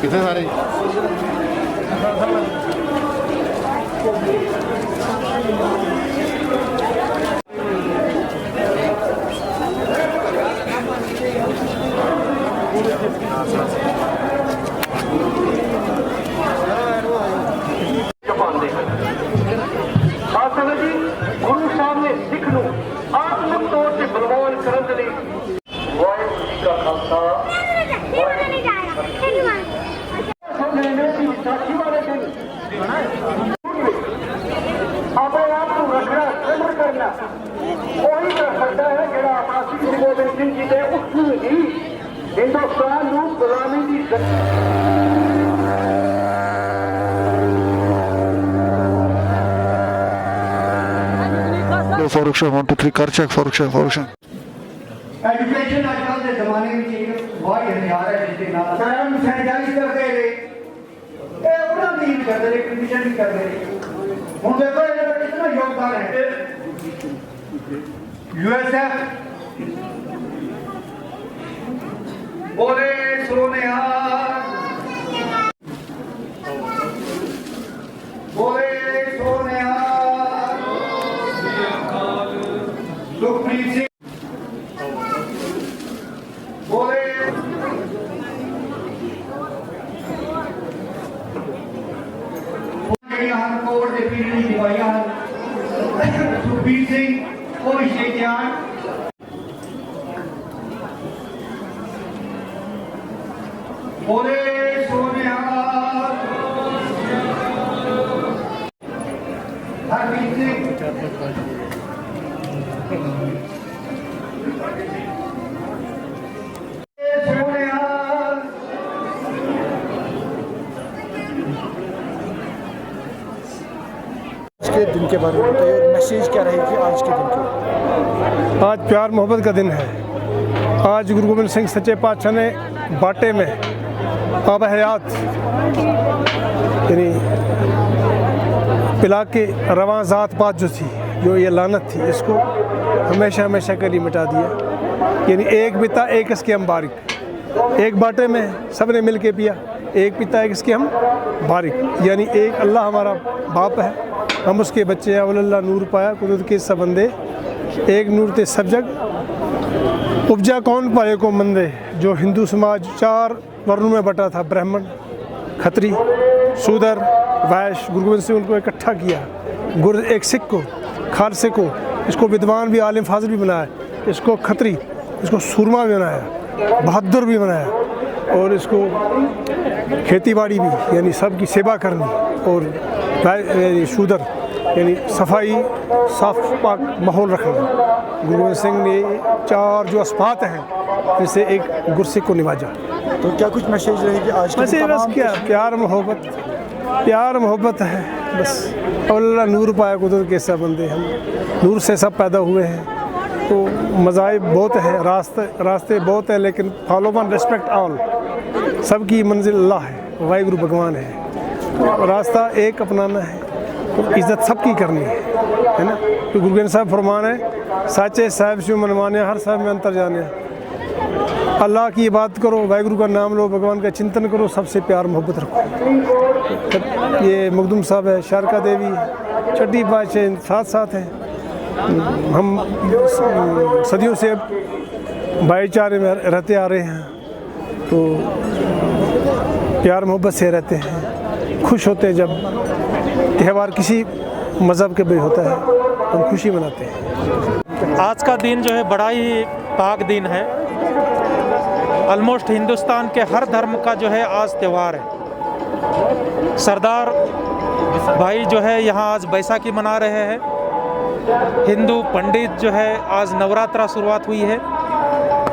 कितने सारे गुरु साहब ने सिख नूं आत्मक तौर से बलवान करने लई वाहिगुरू जी का खालसा विसाखी वाले दिन अपने आप को रखना केंद्र करना वही कर सकता है जो अपना श्री गुरु गोबिंद सिंह जी ने उसने ही हिंदुस्तान नूं गुलामी की Farukshan, 1 2 3 car check, Farukshan. Education आजकल के जमाने में बहुत नहीं आ रहा है जिसके नाम हम सैनिटाइज करते रहे ये उन्होंने नहीं करते रहे कंडीशन भी करते रहे हम देखो ये कितना योगदान है यूएसएफ बोले सोनिहार बोले सोनिहार सुखप्रीत सिंह बोले कोर्ट के पीढ़ी दिवाइया सुखबीर सिंह और शेखियान बोले सोनिहार हरमीत सिंह के दिन के बारे में बताइए और मैसेज क्या रहेगी आज के दिन के? आज प्यार मोहब्बत का दिन है। आज गुरु गोबिंद सिंह सच्चे पातशाह ने बाटे में आब हयात यानी पिला के रवां ज़ात पात जो थी, जो ये लानत थी, इसको हमेशा हमेशा के लिए मिटा दिया। यानी एक पिता एक इसके हम बारिक, एक बाटे में सब ने मिल के पिया, एक पिता एक इसके हम बारिक, यानी एक अल्लाह हमारा बाप है, हम उसके बच्चे हैं। अल्लाह नूर पाया कुदरत के सब बंदे, एक नूर ते सब जग उपजा कौन पाए को मंदे। जो हिंदू समाज 4 वर्णों में बटा था, ब्राह्मण, खत्री, शूद्र, वैश्य, गुरु गोबिंद सिंह उनको इकट्ठा किया। गुर एक सिख को, खालसे को, इसको विद्वान भी, आलिम फाजिल भी बनाया, इसको खत्री, इसको सूरमा भी बनाया, बहादुर भी बनाया, और इसको खेती बाड़ी भी यानी सबकी सेवा करनी, और शूद्र यानी सफाई, साफ पाक माहौल रखना। गुरु गोबिंद सिंह ने 4 जो अस्पात हैं जिससे एक गुरसिख को निवाजा। तो क्या कुछ मैसेज रहेगी आज के? मैसेज बस क्या, प्यार मोहब्बत है बस। अल्लाह नूर पाया कुदरत के सब बंदे, हम नूर से सब पैदा हुए हैं। तो मज़ाहिब बहुत हैं, रास्ते बहुत हैं, लेकिन फॉलो वन रिस्पेक्ट ऑल, सबकी मंजिल अल्लाह है, वाहिगुरु भगवान है। तो रास्ता एक अपनाना है, तो इज़्ज़त सबकी करनी है ना। तो गुरु ग्रंथ साहब फरमान है, साचे साहिब से मनमाने, हर साहिब में अंतर जाने। अल्लाह की इबादत करो, वाहिगुरु का नाम लो, भगवान का चिंतन करो, सबसे प्यार मोहब्बत रखो। ये मखदूम साहब है, शारका देवी, छठी बादशाह साथ साथ हैं। हम सदियों से भाईचारे में रहते आ रहे हैं, तो प्यार मोहब्बत से रहते हैं, खुश होते हैं। जब त्यौहार किसी मज़हब के भी होता है, हम खुशी मनाते हैं। आज का दिन जो है बड़ा ही पाक दिन है। ऑलमोस्ट हिंदुस्तान के हर धर्म का जो है आज त्यौहार है। सरदार भाई जो है यहाँ आज बैसाखी मना रहे हैं। हिंदू पंडित जो है आज नवरात्रा शुरुआत हुई है,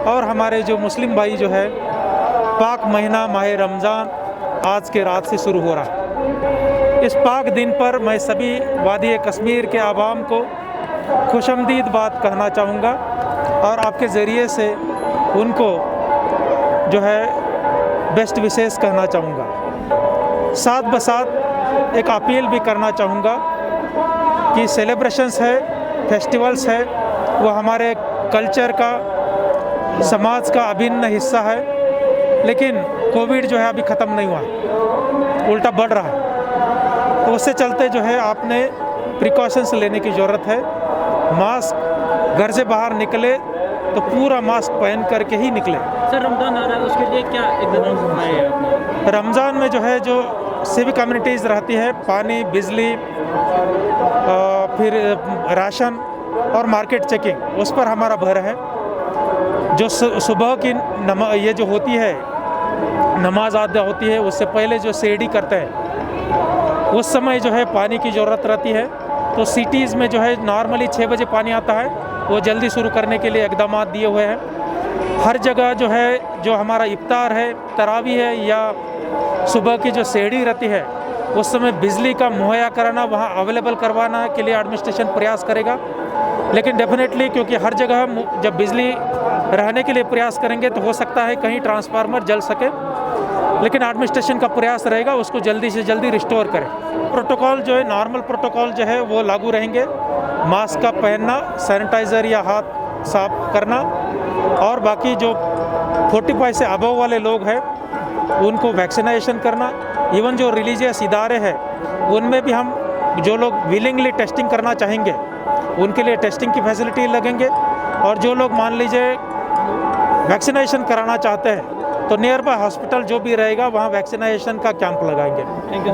और हमारे जो मुस्लिम भाई जो है पाक महीना माह रमज़ान आज के रात से शुरू हो रहा है। इस पाक दिन पर मैं सभी वादी कश्मीर के आवाम को खुशमदीद बात कहना चाहूँगा और आपके ज़रिए से उनको जो है बेस्ट विशेष कहना चाहूँगा। साथ बसाथ एक अपील भी करना चाहूँगा कि सेलिब्रेशंस है, फेस्टिवल्स है, वो हमारे कल्चर का, समाज का अभिन्न हिस्सा है, लेकिन कोविड जो है अभी ख़त्म नहीं हुआ, उल्टा बढ़ रहा है। तो उससे चलते जो है आपने प्रिकॉशंस लेने की ज़रूरत है। मास्क, घर से बाहर निकले तो पूरा मास्क पहन करके ही निकले। सर रमज़ान आ रहा है, उसके लिए क्या इक़दाम उठाए हैं आपने? रमज़ान में जो है जो सिविक कम्युनिटीज़ रहती है, पानी, बिजली, फिर राशन और मार्केट चेकिंग, उस पर हमारा भर है। जो सुबह की ये जो होती है नमाज अदा होती है, उससे पहले जो सेहरी करते हैं उस समय जो है पानी की ज़रूरत रहती है। तो सिटीज़ में जो है नॉर्मली 6 बजे पानी आता है, वो जल्दी शुरू करने के लिए इक़दाम दिए हुए हैं। हर जगह जो है जो हमारा इफ्तार है, तरावी है या सुबह की जो सेहरी रहती है, उस समय बिजली का मुहैया कराना, वहाँ अवेलेबल करवाना के लिए एडमिनिस्ट्रेशन प्रयास करेगा। लेकिन डेफिनेटली क्योंकि हर जगह हम जब बिजली रहने के लिए प्रयास करेंगे तो हो सकता है कहीं ट्रांसफार्मर जल सके, लेकिन एडमिनिस्ट्रेशन का प्रयास रहेगा उसको जल्दी से जल्दी रिस्टोर करें। प्रोटोकॉल जो है, नॉर्मल प्रोटोकॉल जो है वो लागू रहेंगे। मास्क का पहनना, सैनिटाइज़र या हाथ साफ करना, और बाकी जो 45 से अबव वाले लोग हैं उनको वैक्सीनेशन करना। इवन जो रिलीजियस इदारे हैं उनमें भी हम जो लोग विलिंगली टेस्टिंग करना चाहेंगे उनके लिए टेस्टिंग की फैसिलिटी लगेंगे, और जो लोग मान लीजिए वैक्सीनेशन कराना चाहते हैं तो नियर बाय हॉस्पिटल जो भी रहेगा वहाँ वैक्सीनेशन का कैंप लगाएंगे। Thank you.